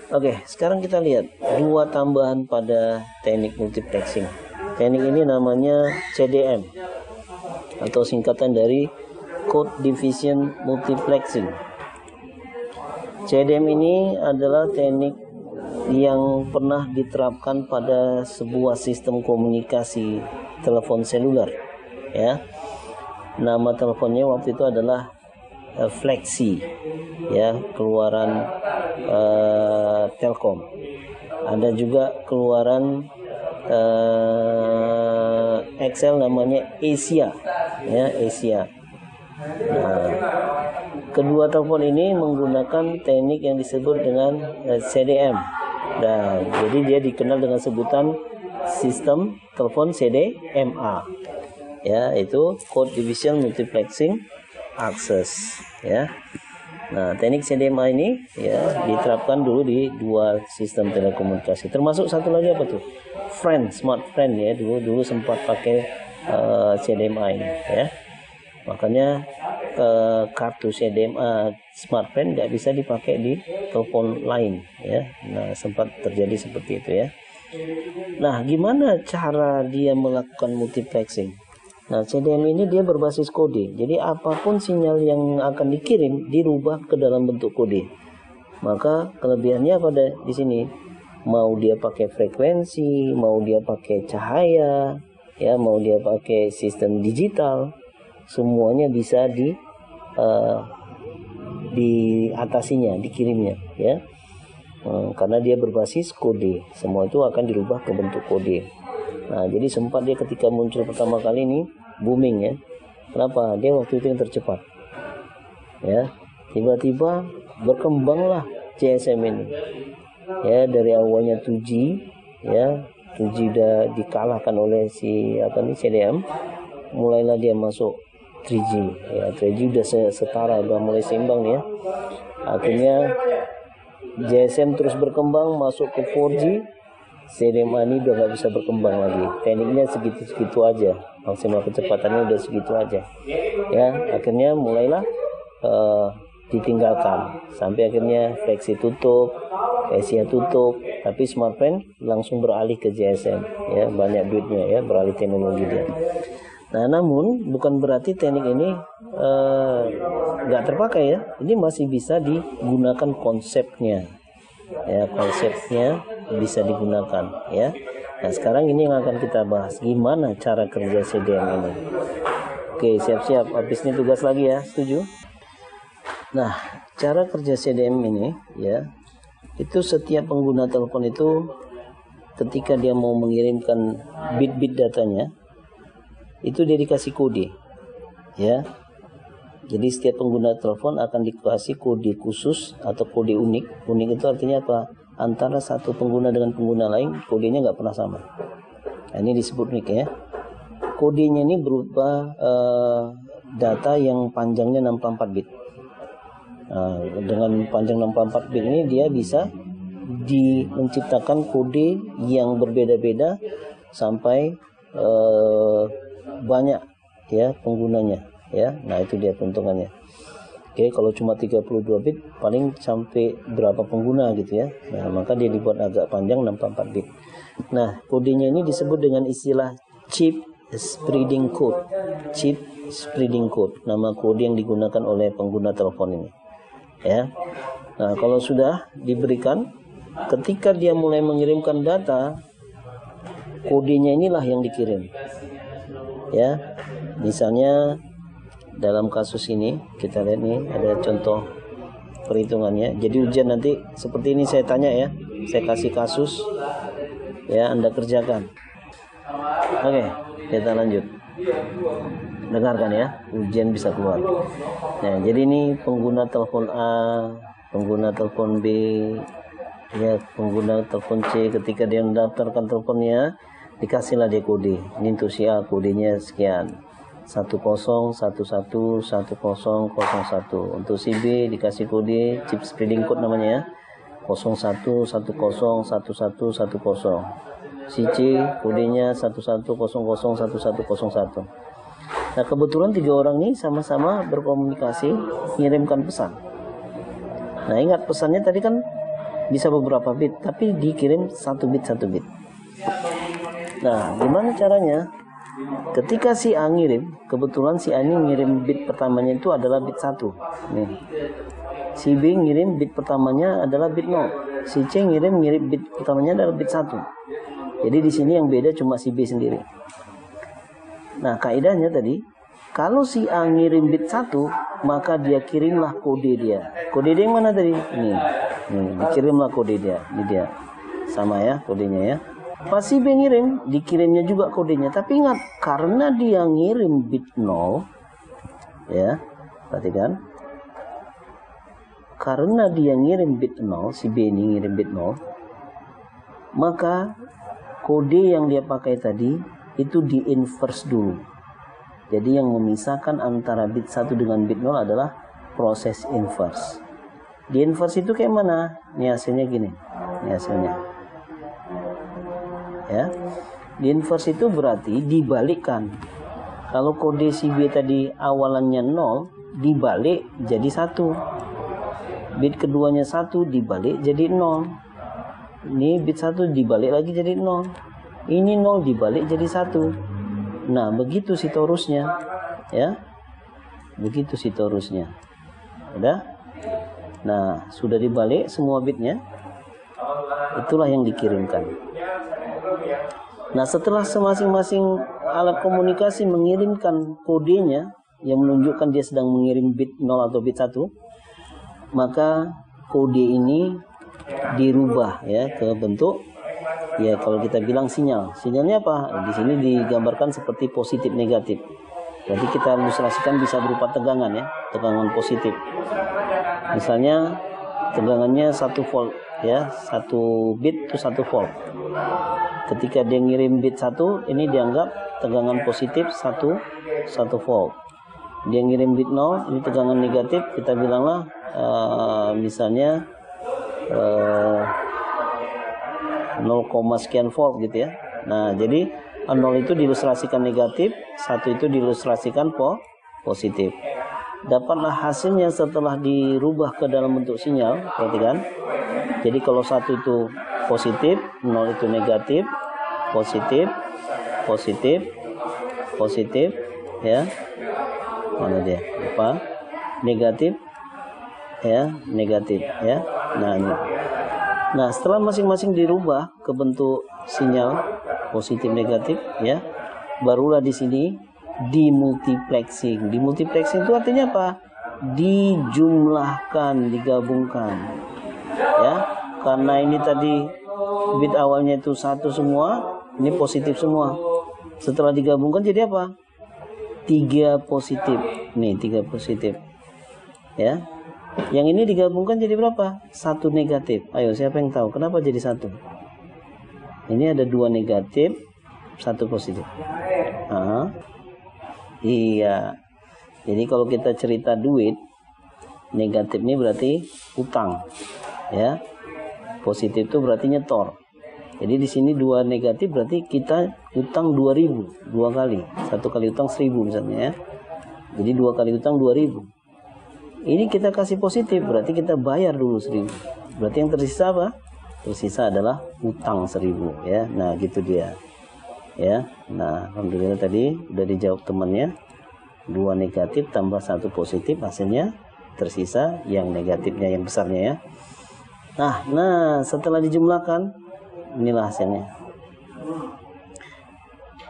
Oke, sekarang kita lihat dua tambahan pada teknik multiplexing. Teknik ini namanya CDM atau singkatan dari Code Division Multiplexing. CDM ini adalah teknik yang pernah diterapkan pada sebuah sistem komunikasi telepon seluler ya. Nama teleponnya waktu itu adalah Flexi ya, keluaran Telkom. Ada juga keluaran XL namanya Asia, ya Asia. Nah, kedua telepon ini menggunakan teknik yang disebut dengan CDM. Nah, jadi dia dikenal dengan sebutan sistem telepon CDMA. Ya, itu Code Division Multiplexing Access, ya. Nah, teknik CDMA ini ya diterapkan dulu di dua sistem telekomunikasi. Termasuk satu lagi apa tuh? Smart Friend ya, dulu sempat pakai CDMA ini ya. Makanya kartu CDMA Smart Friend nggak bisa dipakai di telepon lain ya. Nah, sempat terjadi seperti itu ya. Nah, gimana cara dia melakukan multiplexing? Nah, CDM ini dia berbasis kode. Jadi apapun sinyal yang akan dikirim dirubah ke dalam bentuk kode. Maka kelebihannya pada di sini, mau dia pakai frekuensi, mau dia pakai cahaya, ya, mau dia pakai sistem digital, semuanya bisa diatasinya, dikirimnya, ya. Karena dia berbasis kode, semua itu akan dirubah ke bentuk kode. Nah, jadi sempat dia ketika muncul pertama kali ini booming ya. Kenapa? Dia waktu itu yang tercepat. Ya, tiba-tiba berkembanglah GSM ini. Ya, dari awalnya 2G, ya, 2G udah dikalahkan oleh CDM, mulailah dia masuk 3G. Ya, 3G udah setara, udah mulai seimbang ya. Akhirnya GSM terus berkembang masuk ke 4G. CDMA ini udah nggak bisa berkembang lagi. Tekniknya segitu-segitu aja, maksimal kecepatannya udah segitu aja. Ya, akhirnya mulailah ditinggalkan sampai akhirnya Flexi tutup, Asia tutup, tapi Smartfren langsung beralih ke GSM. Ya, banyak duitnya ya, beralih teknologi dia. Nah, namun bukan berarti teknik ini nggak terpakai ya. Ini masih bisa digunakan konsepnya. Ya, konsepnya bisa digunakan ya. Nah, sekarang ini yang akan kita bahas, gimana cara kerja CDM ini. Oke, siap-siap, habis ini tugas lagi ya, setuju? Nah, cara kerja CDM ini ya, itu setiap pengguna telepon itu ketika dia mau mengirimkan bit-bit datanya, itu dia dikasih kode ya. Jadi setiap pengguna telepon akan dikasih kode khusus atau kode unik. Unik itu artinya apa? Antara satu pengguna dengan pengguna lain, kodenya nggak pernah sama. Nah, ini disebut unik ya. Kodenya ini berupa data yang panjangnya 64 bit. Nah, dengan panjang 64 bit ini dia bisa menciptakan kode yang berbeda-beda sampai banyak ya penggunanya. Ya, nah itu dia keuntungannya. Oke, kalau cuma 32 bit paling sampai berapa pengguna gitu ya. Nah, maka dia dibuat agak panjang 64 bit. Nah, kodenya ini disebut dengan istilah chip spreading code. Chip spreading code, nama kode yang digunakan oleh pengguna telepon ini. Ya. Nah, kalau sudah diberikan, ketika dia mulai mengirimkan data, kodenya inilah yang dikirim. Ya. Misalnya dalam kasus ini kita lihat nih ada contoh perhitungannya. Jadi ujian nanti seperti ini saya tanya ya, saya kasih kasus ya, Anda kerjakan. Oke, kita lanjut. Dengarkan ya, ujian bisa keluar. Nah, jadi ini pengguna telepon A, pengguna telepon B, ya pengguna telepon C. Ketika dia mendaftarkan teleponnya, dikasihlah dia kode. Ini untuk si A, kodenya sekian. 10111001. Untuk si B dikasih kode chip spreading code namanya ya, 01101110. Si C kodenya 11001101. Nah, kebetulan 3 orang ini sama-sama berkomunikasi mengirimkan pesan. Nah, ingat pesannya tadi kan bisa beberapa bit, tapi dikirim 1 bit. Nah, gimana caranya? Ketika si A ngirim, kebetulan si A ini ngirim bit pertamanya itu adalah bit 1. Nih. Si B ngirim bit pertamanya adalah bit 0. Si C ngirim bit pertamanya adalah bit 1. Jadi di sini yang beda cuma si B sendiri. Nah, kaidahnya tadi, kalau si A ngirim bit 1, maka dia kirimlah kode dia. Kode dia yang mana tadi? Nih, dikirimlah kode dia. Ini dia. Sama ya kodenya ya. Pas si B ngirim, dikirimnya juga kodenya. Tapi ingat, karena dia ngirim bit 0, ya, perhatikan. Karena dia ngirim bit 0, si B ini ngirim bit 0, maka kode yang dia pakai tadi itu di-inverse dulu. Jadi yang memisahkan antara bit 1 dengan bit 0 adalah proses inverse. Di inverse itu kayak mana? Ini hasilnya gini. Ini hasilnya. Ya. Di inverse itu berarti dibalikkan. Kalau kode si B tadi awalannya 0, dibalik jadi 1. Bit keduanya 1 dibalik jadi 0. Ini bit 1 dibalik lagi jadi 0. Ini 0 dibalik jadi 1. Nah, begitu si torusnya. Ya. Begitu si torusnya. Udah? Nah, sudah dibalik semua bitnya. Itulah yang dikirimkan. Nah, setelah masing-masing alat komunikasi mengirimkan kodenya yang menunjukkan dia sedang mengirim bit 0 atau bit 1, maka kode ini dirubah ya ke bentuk, ya kalau kita bilang sinyal. Sinyalnya apa? Di sini digambarkan seperti positif negatif. Jadi kita ilustrasikan bisa berupa tegangan ya, tegangan positif. Misalnya tegangannya 1 volt ya, 1 bit itu 1 volt. Ketika dia ngirim bit 1, ini dianggap tegangan positif 1 volt. Dia ngirim bit 0, ini tegangan negatif, kita bilanglah misalnya 0, sekian volt gitu ya. Nah, jadi 0 itu diilustrasikan negatif, 1 itu diilustrasikan positif. Dapatlah hasilnya setelah dirubah ke dalam bentuk sinyal, perhatikan. Jadi kalau 1 itu positif, 0 itu negatif, positif, positif, positif, ya. Mana dia? Apa? Negatif, ya, negatif, ya. Nah, ini. Nah, setelah masing-masing dirubah ke bentuk sinyal positif negatif, ya, barulah di sini dimultiplexing. Dimultiplexing itu artinya apa? Dijumlahkan, digabungkan. Ya, karena ini tadi bit awalnya itu 1 semua, ini positif semua. Setelah digabungkan jadi apa? 3 positif. Nih, 3 positif. Ya. Yang ini digabungkan jadi berapa? 1 negatif. Ayo, siapa yang tahu kenapa jadi 1? Ini ada 2 negatif, 1 positif. Iya. Jadi kalau kita cerita duit, negatif ini berarti utang. Ya. Positif itu berarti nyetor. Jadi di sini 2 negatif berarti kita utang 2.000, 2 kali. 1 kali utang 1.000 misalnya ya. Jadi 2 kali utang 2.000. Ini kita kasih positif berarti kita bayar dulu 1.000. Berarti yang tersisa apa? Tersisa adalah utang 1.000 ya. Nah, gitu dia. Ya. Nah, alhamdulillah tadi udah dijawab temannya. 2 negatif tambah 1 positif, hasilnya tersisa yang negatifnya, yang besarnya ya. Nah, setelah dijumlahkan, inilah hasilnya.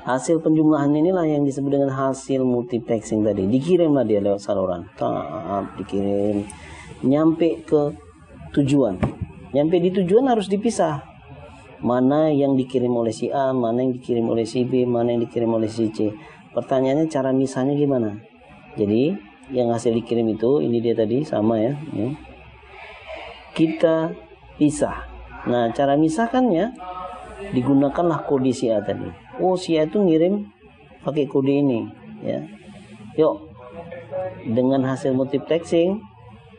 Hasil penjumlahan inilah yang disebut dengan hasil multiplexing tadi. Dikirimlah dia lewat saluran. Dikirim. Nyampe ke tujuan. Nyampe di tujuan harus dipisah. Mana yang dikirim oleh si A, mana yang dikirim oleh si B, mana yang dikirim oleh si C. Pertanyaannya cara misahnya gimana? Jadi yang hasil dikirim itu, ini dia tadi sama ya. Kita pisah. Nah, cara misahkannya digunakanlah kode si A tadi. Oh, si A itu ngirim pakai kode ini ya. Yuk, dengan hasil multiplexing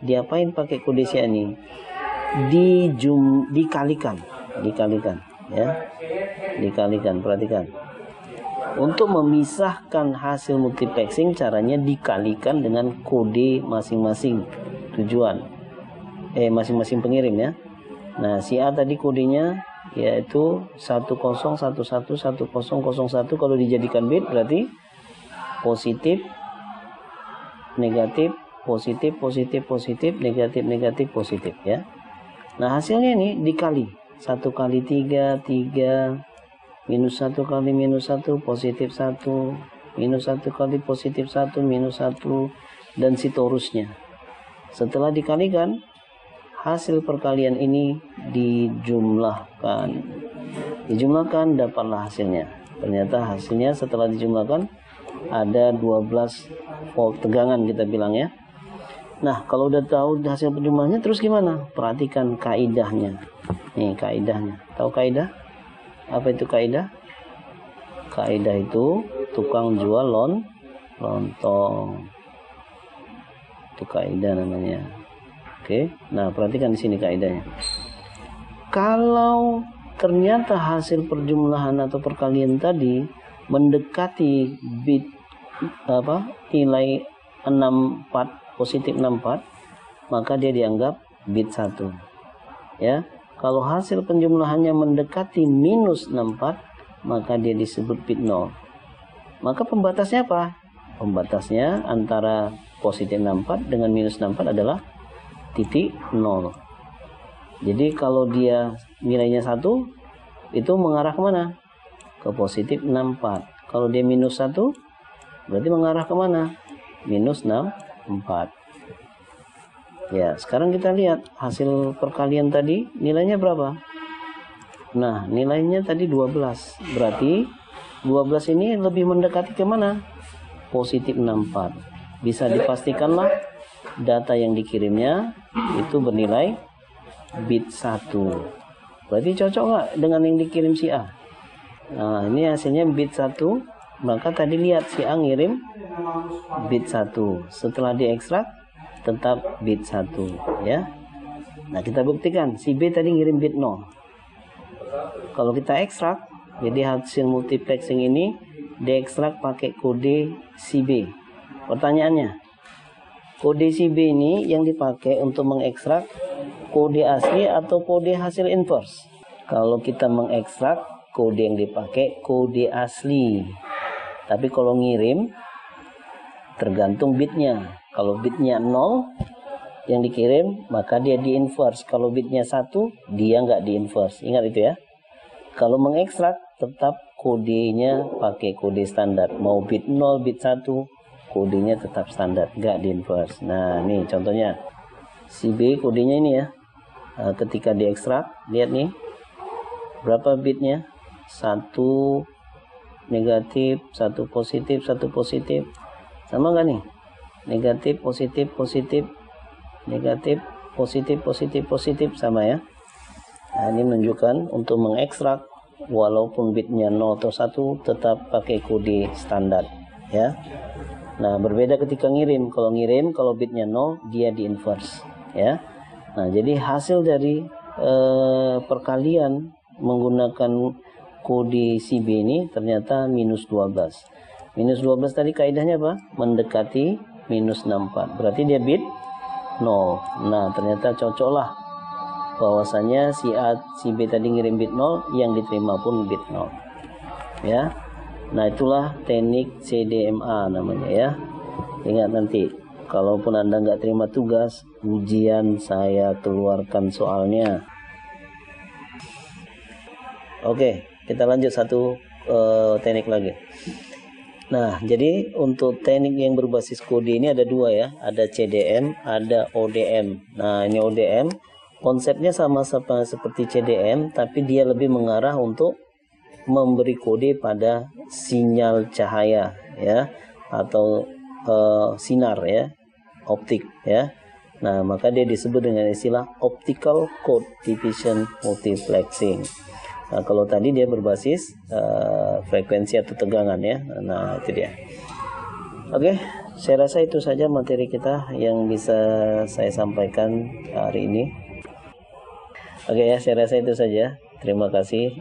diapain pakai kode si A ini? Dikalikan ya. Dikalikan, perhatikan. Untuk memisahkan hasil multiplexing caranya dikalikan dengan kode masing-masing tujuan. Masing-masing pengirim ya. Nah, si A tadi kodenya yaitu 10111001. Kalau dijadikan bit berarti positif, negatif, positif, positif, positif, negatif, negatif, positif ya. Nah, hasilnya ini dikali 1 kali 3, 3, minus 1 kali minus 1, positif 1, minus 1 kali positif 1, minus 1, dan seterusnya. Setelah dikalikan, hasil perkalian ini dijumlahkan. Dijumlahkan, dapatlah hasilnya. Ternyata hasilnya setelah dijumlahkan ada 12 volt tegangan kita bilang ya. Nah, kalau udah tahu hasil penjumlahannya, terus gimana? Perhatikan kaidahnya. Nih kaidahnya. Tahu kaidah? Apa itu kaidah? Kaidah itu tukang jual lontong. Itu kaidah namanya. Oke. Nah, perhatikan di sini kaidahnya. Kalau ternyata hasil perjumlahan atau perkalian tadi mendekati bit nilai 64 positif 64, maka dia dianggap bit 1 ya. Kalau hasil penjumlahannya mendekati minus 64, maka dia disebut bit 0. Maka pembatasnya apa? Pembatasnya antara positif 64 dengan minus 64 adalah titik 0. Jadi kalau dia nilainya 1, itu mengarah kemana? Ke positif 64. Kalau dia minus 1, berarti mengarah kemana? Minus 64. Ya, sekarang kita lihat hasil perkalian tadi nilainya berapa? Nah, nilainya tadi 12. Berarti 12 ini lebih mendekati ke mana? Positif 64. Bisa dipastikanlah data yang dikirimnya itu bernilai bit 1. Berarti cocok nggak dengan yang dikirim si A? Nah, ini hasilnya bit 1. Maka tadi lihat si A ngirim bit 1. Setelah diekstrak tetap bit 1 ya. Nah, kita buktikan si B tadi ngirim bit 0. Kalau kita ekstrak, jadi hasil multiplexing ini diekstrak pakai kode CB. Pertanyaannya, kode CB ini yang dipakai untuk mengekstrak kode asli atau kode hasil inverse? Kalau kita mengekstrak, kode yang dipakai kode asli. Tapi kalau ngirim tergantung bitnya. Kalau bitnya 0 yang dikirim, maka dia di inverse. Kalau bitnya 1, dia nggak di inverse. Ingat itu ya. Kalau mengekstrak, tetap kodenya pakai kode standar. Mau bit 0, bit 1, kodenya tetap standar, nggak di inverse. Nah, nih contohnya. Si B kodenya ini ya. Nah, ketika diekstrak, lihat nih. Berapa bitnya? 1 negatif, 1 positif, 1 positif. Sama nggak nih? Negatif, positif, positif, negatif, positif, positif, positif, sama ya. Nah, ini menunjukkan untuk mengekstrak walaupun bitnya 0 atau 1 tetap pakai kode standar ya. Nah, berbeda ketika ngirim. Kalau ngirim, kalau bitnya 0, dia di inverse ya. Nah, jadi hasil dari perkalian menggunakan kode CB ini ternyata minus 12. Minus 12 tadi kaidahnya apa? Mendekati minus 64. Berarti dia bit 0. Nah, ternyata cocoklah bahwasanya si A, si B tadi ngirim bit 0, yang diterima pun bit 0. Ya. Nah, itulah teknik CDMA namanya ya. Ingat nanti, kalaupun Anda nggak terima tugas, ujian saya keluarkan soalnya. Oke, kita lanjut satu teknik lagi. Nah, jadi untuk teknik yang berbasis kode ini ada dua ya, ada CDM, ada ODM. Nah, ini ODM, konsepnya sama seperti CDM, tapi dia lebih mengarah untuk memberi kode pada sinyal cahaya ya, atau sinar ya, optik ya. Nah, maka dia disebut dengan istilah optical code division multiplexing. Nah, kalau tadi dia berbasis frekuensi atau tegangan ya. Nah, itu dia. Oke, saya rasa itu saja materi kita yang bisa saya sampaikan hari ini. Oke ya, saya rasa itu saja. Terima kasih.